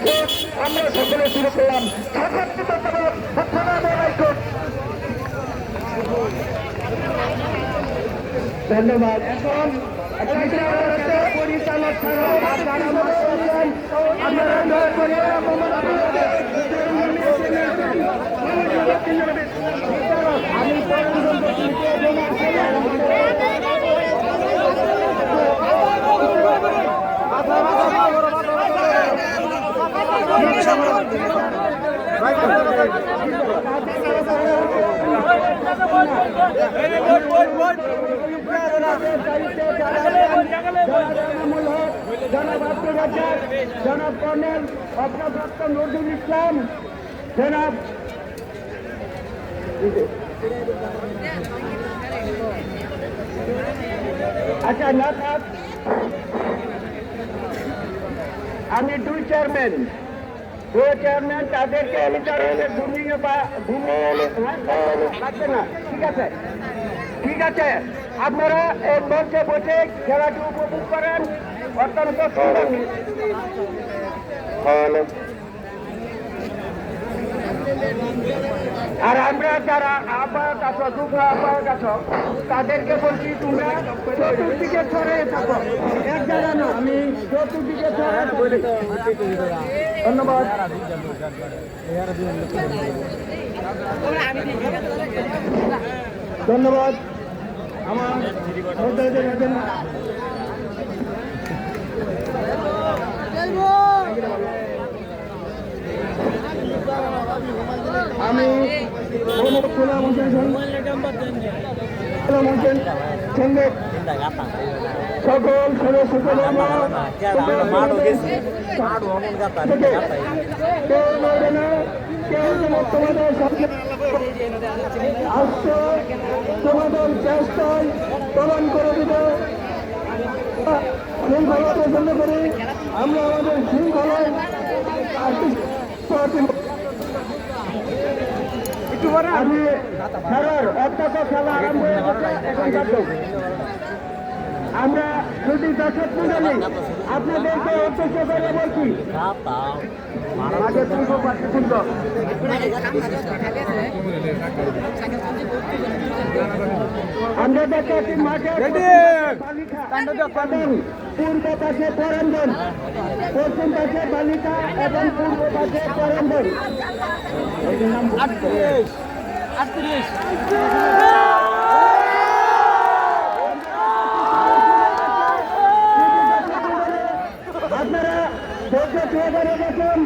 রেখে আমরা সকলে শুরু করলাম। ধন্যবাদ। এখন পরিচালক জনাব কর্নেল অগ্রপ্রাপ্ত নজরুল ইসলাম, জনাব আচ্ছা না থাক, আমি দুই চেয়ারম্যান তাদেরকে লাগবে না। ঠিক আছে আপনারা এই মঞ্চে বসে খেলাটি উপভোগ করেন। অত্যন্ত সুন্দর। আর আমরা যারা আহ্বায়ক আছো, যুগ্ম আহ্বায়ক আছো, তাদেরকে বলছি তোমরা চতুর্দিকে ছড়িয়ে থাকো, এক জায়গা না, আমি চতুর্দিকে ছড়িয়ে থাকি। ধন্যবাদ। ধন্যবাদ। আমার আমি সঙ্গে সকল সদস্য তোমাদের চেষ্টায় প্রমাণ করে দিবে শৃঙ্খলা পছন্দ করি। আমরা আমাদের শৃঙ্খলায় আমি খেলার অত্যন্ত খেলা আরম্ভ হয়ে গেছে। এখন আমরা যদি দর্শক মন্ডলী আপনাদেরকে উদ্দেশ্য করে বলছি, আমরা দেখতে মাঠে পূর্ব পাশে পরন্দন, পশ্চিম পাশে বালিকা এবং পূর্ব পাশে পরন্দন। আপনারা ধৈর্য সহকারে দেখুন।